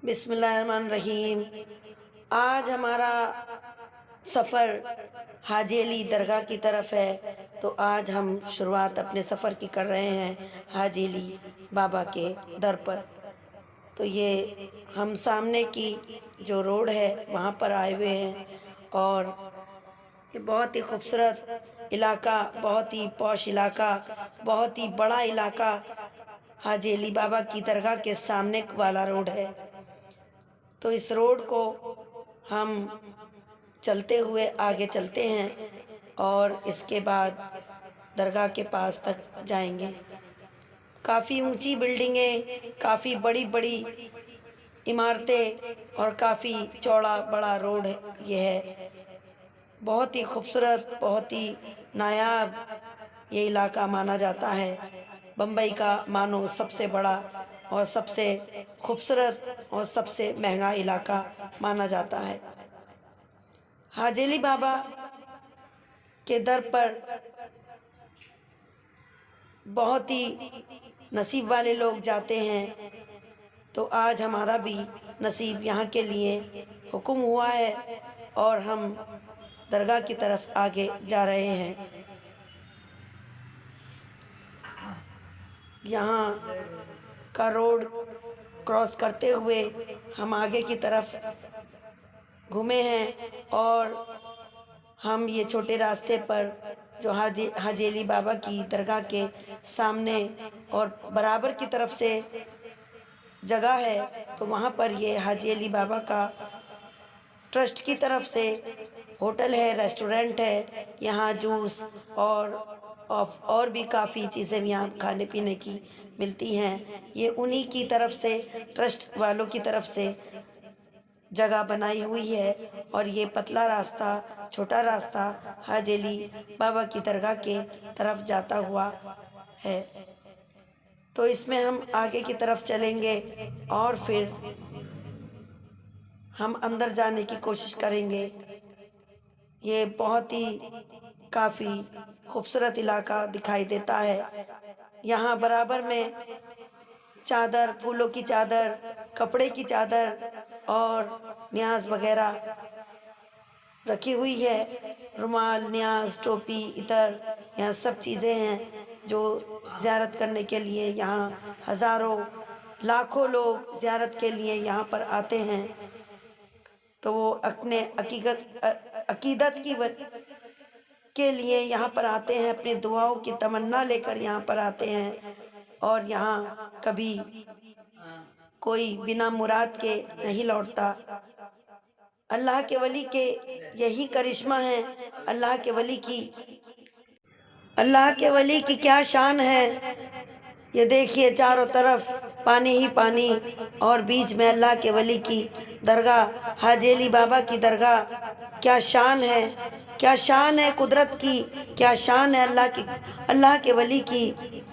बिस्मिल्लाहिर्रहमानिर्रहीम। आज हमारा सफ़र हाजी अली दरगाह की तरफ है। तो आज हम शुरुआत अपने सफ़र की कर रहे हैं हाजी अली बाबा के दर पर। तो ये हम सामने की जो रोड है वहाँ पर आए हुए हैं और ये बहुत ही खूबसूरत इलाका, बहुत ही पॉश इलाका, बहुत ही बड़ा इलाका हाजी अली बाबा की दरगाह के सामने वाला रोड है। तो इस रोड को हम चलते हुए आगे चलते हैं और इसके बाद दरगाह के पास तक जाएंगे। काफ़ी ऊंची बिल्डिंगें, काफ़ी बड़ी बड़ी इमारतें और काफ़ी चौड़ा बड़ा रोड है। ये है बहुत ही खूबसूरत, बहुत ही नायाब ये इलाका माना जाता है। बम्बई का मानो सबसे बड़ा और सबसे खूबसूरत और सबसे महंगा इलाका माना जाता है। हाजी अली बाबा के दर पर बहुत ही नसीब वाले लोग जाते हैं। तो आज हमारा भी नसीब यहाँ के लिए हुक्म हुआ है और हम दरगाह की तरफ आगे जा रहे हैं। यहाँ का रोड क्रॉस करते हुए हम आगे की तरफ घूमे हैं और हम ये छोटे रास्ते पर जो हाजी अली बाबा की दरगाह के सामने और बराबर की तरफ से जगह है, तो वहाँ पर ये हाजी अली बाबा का ट्रस्ट की तरफ से होटल है, रेस्टोरेंट है। यहाँ जूस और भी काफ़ी चीज़ें यहाँ खाने पीने की मिलती हैं। ये उन्हीं की तरफ से, ट्रस्ट वालों की तरफ से जगह बनाई हुई है और ये पतला रास्ता, छोटा रास्ता हाजी अली बाबा की दरगाह के तरफ जाता हुआ है। तो इसमें हम आगे की तरफ चलेंगे और फिर हम अंदर जाने की कोशिश करेंगे। ये बहुत ही काफ़ी खूबसूरत इलाका दिखाई देता है। यहाँ बराबर में चादर, फूलों की चादर, कपड़े की चादर और न्याज वगैरह रखी हुई है। रुमाल, न्याज, टोपी, इतर, यहाँ सब चीज़ें हैं जो ज़ियारत करने के लिए यहाँ हज़ारों लाखों लोग ज़ियारत के लिए यहाँ पर आते हैं। तो वो अपने अकीदत के लिए यहाँ पर आते हैं, अपनी दुआओं की तमन्ना लेकर यहाँ पर आते हैं और यहाँ कभी कोई बिना मुराद के नहीं लौटता। अल्लाह के वली के यही करिश्मा है। अल्लाह के वली की क्या शान है। ये देखिए चारों तरफ पानी ही पानी और बीच में अल्लाह के वली की दरगाह, हाजी अली बाबा की दरगाह। क्या शान है, क्या शान है कुदरत की, क्या शान है अल्लाह के वली की।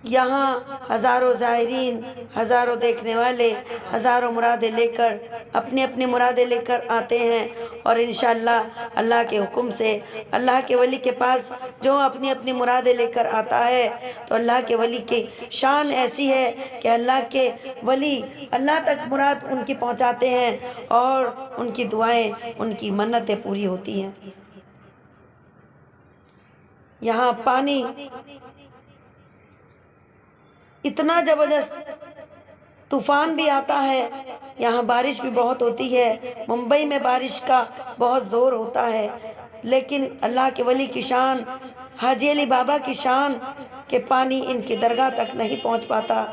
यहाँ हज़ारों ज़ायरीन, हज़ारों देखने वाले, हज़ारों मुरादें लेकर, अपनी अपनी मुरादें लेकर आते हैं और इंशाअल्लाह अल्लाह के हुक्म से अल्लाह के वली के पास जो अपनी अपनी मुरादें लेकर आता है, तो अल्लाह के वली की शान ऐसी है कि अल्लाह के वली अल्लाह तक मुराद उनकी पहुँचाते हैं और उनकी दुआएं, उनकी मन्नतें पूरी होती हैं। यहाँ पानी इतना ज़बरदस्त तूफान भी आता है, यहाँ बारिश भी बहुत होती है। मुंबई में बारिश का बहुत ज़ोर होता है, लेकिन अल्लाह के वली की शान, हाजी अली बाबा की शान के पानी इनकी दरगाह तक नहीं पहुँच पाता।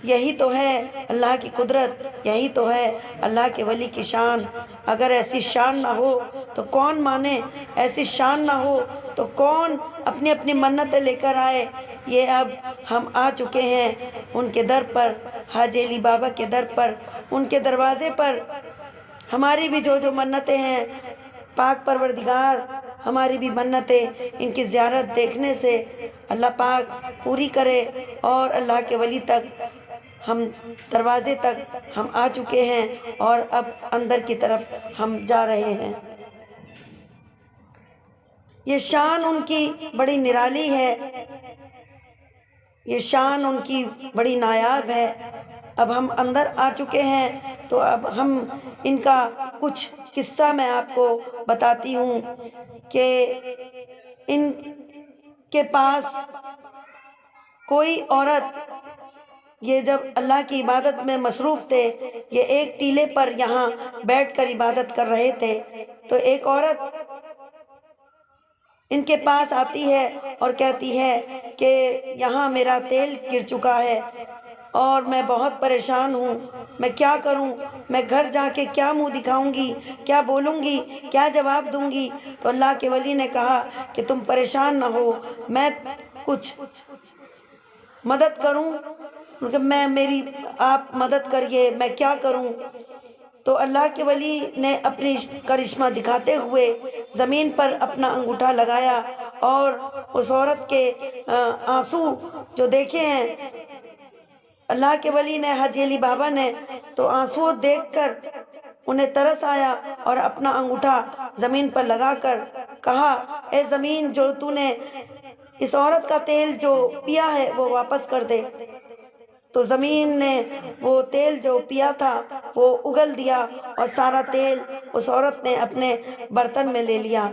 यही तो है अल्लाह की कुदरत, यही तो है अल्लाह के वली की शान। अगर ऐसी शान ना हो तो कौन माने, ऐसी शान ना हो तो कौन अपनी अपनी मन्नतें लेकर आए। ये अब हम आ चुके हैं उनके दर पर, हाजी अली बाबा के दर पर, उनके दरवाज़े पर। हमारी भी जो जो मन्नतें हैं, पाक परवरदिगार हमारी भी मन्नतें इनकी ज़ियारत देखने से अल्लाह पाक पूरी करे। और अल्लाह के वली तक हम दरवाज़े तक हम आ चुके हैं और अब अंदर की तरफ हम जा रहे हैं। ये शान उनकी बड़ी निराली है, ये शान उनकी बड़ी नायाब है। अब हम अंदर आ चुके हैं, तो अब हम इनका कुछ किस्सा मैं आपको बताती हूँ कि इनके पास कोई औरत, ये जब अल्लाह की इबादत में मसरूफ़ थे, ये एक टीले पर यहाँ बैठकर इबादत कर रहे थे, तो एक औरत इनके पास आती है और कहती है कि यहाँ मेरा तेल गिर चुका है और मैं बहुत परेशान हूँ, मैं क्या करूँ, मैं घर जाके क्या मुंह दिखाऊंगी, क्या बोलूँगी, क्या जवाब दूंगी। तो अल्लाह के वली ने कहा कि तुम परेशान ना हो, मैं कुछ मदद करूं, मतलब मैं मेरी आप मदद करिए, मैं क्या करूं। तो अल्लाह के वली ने अपनी करिश्मा दिखाते हुए ज़मीन पर अपना अंगूठा लगाया और उस औरत के आंसू जो देखे हैं अल्लाह के वली ने, हाजी अली बाबा ने, तो आंसू देखकर उन्हें तरस आया और अपना अंगूठा ज़मीन पर लगाकर कहा, ए ज़मीन, जो तूने इस औरत का तेल जो पिया है वो वापस कर दे। तो ज़मीन ने वो तेल जो पिया था वो उगल दिया और सारा तेल उस औरत ने अपने बर्तन में ले लिया।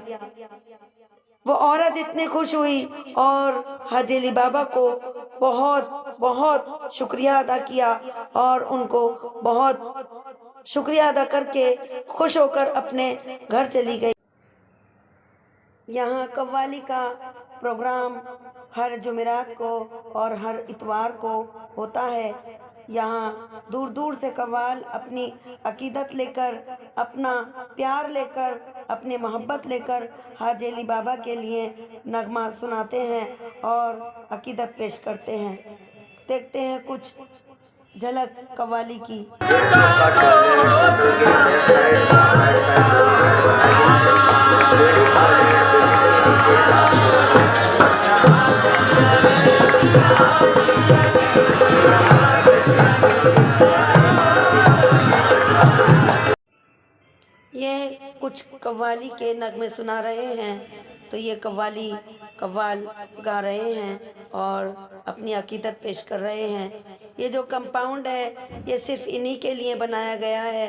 वो औरत इतनी खुश हुई और हाजी अली बाबा को बहुत बहुत शुक्रिया अदा किया और उनको बहुत शुक्रिया अदा करके खुश होकर अपने घर चली गई। यहाँ कव्वाली का प्रोग्राम हर जुमेरात को और हर इतवार को होता है। यहाँ दूर दूर से कव्वाल अपनी अकीदत लेकर, अपना प्यार लेकर, अपनी मोहब्बत लेकर हाजी अली बाबा के लिए नगमा सुनाते हैं और अकीदत पेश करते हैं। देखते हैं कुछ झलक कव्वाली की। ये कुछ कव्वाली के नगमे सुना रहे हैं, तो ये कव्वाल गा रहे हैं और अपनी अकीदत पेश कर रहे हैं। ये जो कंपाउंड है ये सिर्फ इन्हीं के लिए बनाया गया है,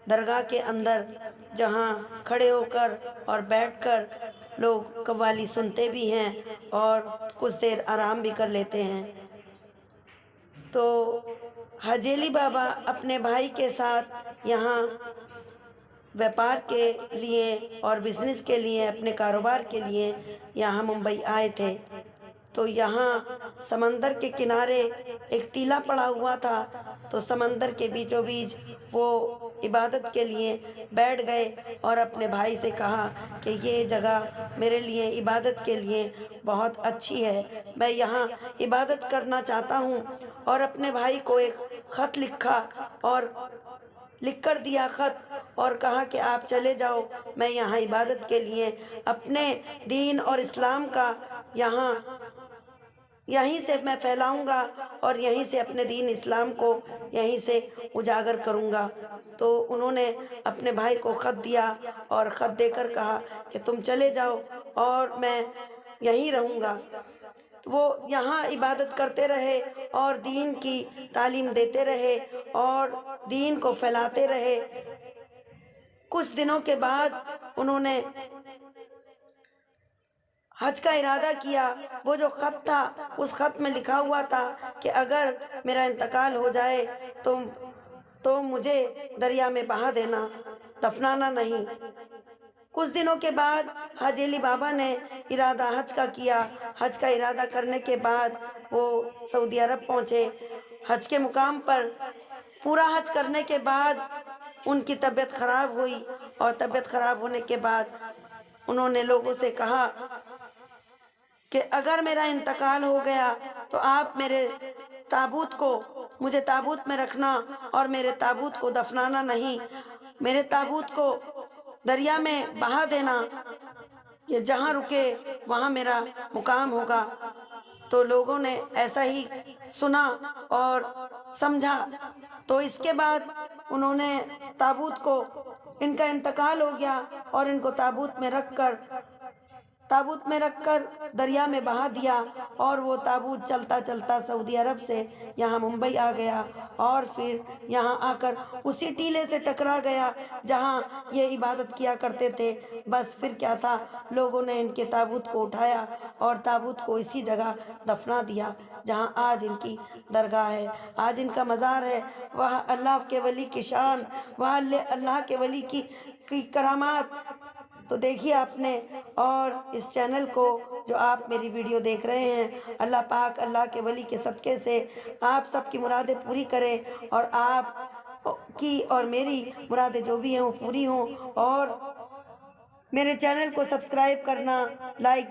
दरगाह के अंदर, जहाँ खड़े होकर और बैठकर लोग कव्वाली सुनते भी हैं और कुछ देर आराम भी कर लेते हैं। तो हाजी अली बाबा अपने भाई के साथ यहाँ व्यापार के लिए और बिज़नेस के लिए, अपने कारोबार के लिए यहाँ मुंबई आए थे। तो यहाँ समंदर के किनारे एक टीला पड़ा हुआ था, तो समंदर के बीचों बीच वो इबादत के लिए बैठ गए और अपने भाई से कहा कि ये जगह मेरे लिए इबादत के लिए बहुत अच्छी है, मैं यहाँ इबादत करना चाहता हूँ। और अपने भाई को एक ख़त लिखा और लिख कर दिया ख़त और कहा कि आप चले जाओ, मैं यहाँ इबादत के लिए अपने दीन और इस्लाम का यहीं से मैं फैलाऊंगा और यहीं से अपने दीन इस्लाम को यहीं से उजागर करूंगा। तो उन्होंने अपने भाई को ख़त दिया और ख़त देकर कहा कि तुम चले जाओ और मैं यहीं रहूँगा। वो यहाँ इबादत करते रहे और दीन की तालीम देते रहे और दीन को फैलाते रहे। कुछ दिनों के बाद उन्होंने हज का इरादा किया। वो जो ख़त था, उस ख़त में लिखा हुआ था कि अगर मेरा इंतकाल हो जाए तो मुझे दरिया में बहा देना, दफनाना नहीं। कुछ दिनों के बाद हाजी अली बाबा ने इरादा हज का किया। हज का इरादा करने के बाद वो सऊदी अरब पहुँचे। हज के मुकाम पर पूरा हज करने के बाद उनकी तबीयत ख़राब हुई और तबीयत ख़राब होने के बाद उन्होंने लोगों से कहा कि अगर मेरा इंतकाल हो गया तो आप मेरे ताबूत को, मुझे ताबूत में रखना और मेरे ताबूत को दफनाना नहीं, मेरे ताबूत को दरिया में बहा देना, ये जहाँ रुके वहाँ मेरा मुकाम होगा। तो लोगों ने ऐसा ही सुना और समझा। तो इसके बाद उन्होंने ताबूत को, इनका इंतकाल हो गया और इनको ताबूत में रखकर ताबूत में रखकर दरिया में बहा दिया और वो ताबूत चलता चलता सऊदी अरब से यहाँ मुंबई आ गया और फिर यहाँ आकर उसी टीले से टकरा गया जहाँ ये इबादत किया करते थे। बस फिर क्या था, लोगों ने इनके ताबूत को उठाया और ताबूत को इसी जगह दफना दिया जहाँ आज इनकी दरगाह है, आज इनका मज़ार है। वह अल्लाह के वली की शान, वह अल्लाह के वली की करामात तो देखिए आपने। और इस चैनल को जो आप मेरी वीडियो देख रहे हैं, अल्लाह पाक अल्लाह के वली के सदक़े से आप सबकी मुरादें पूरी करे और आप की और मेरी मुरादें जो भी हैं वो पूरी हों। और मेरे चैनल को सब्सक्राइब करना, लाइक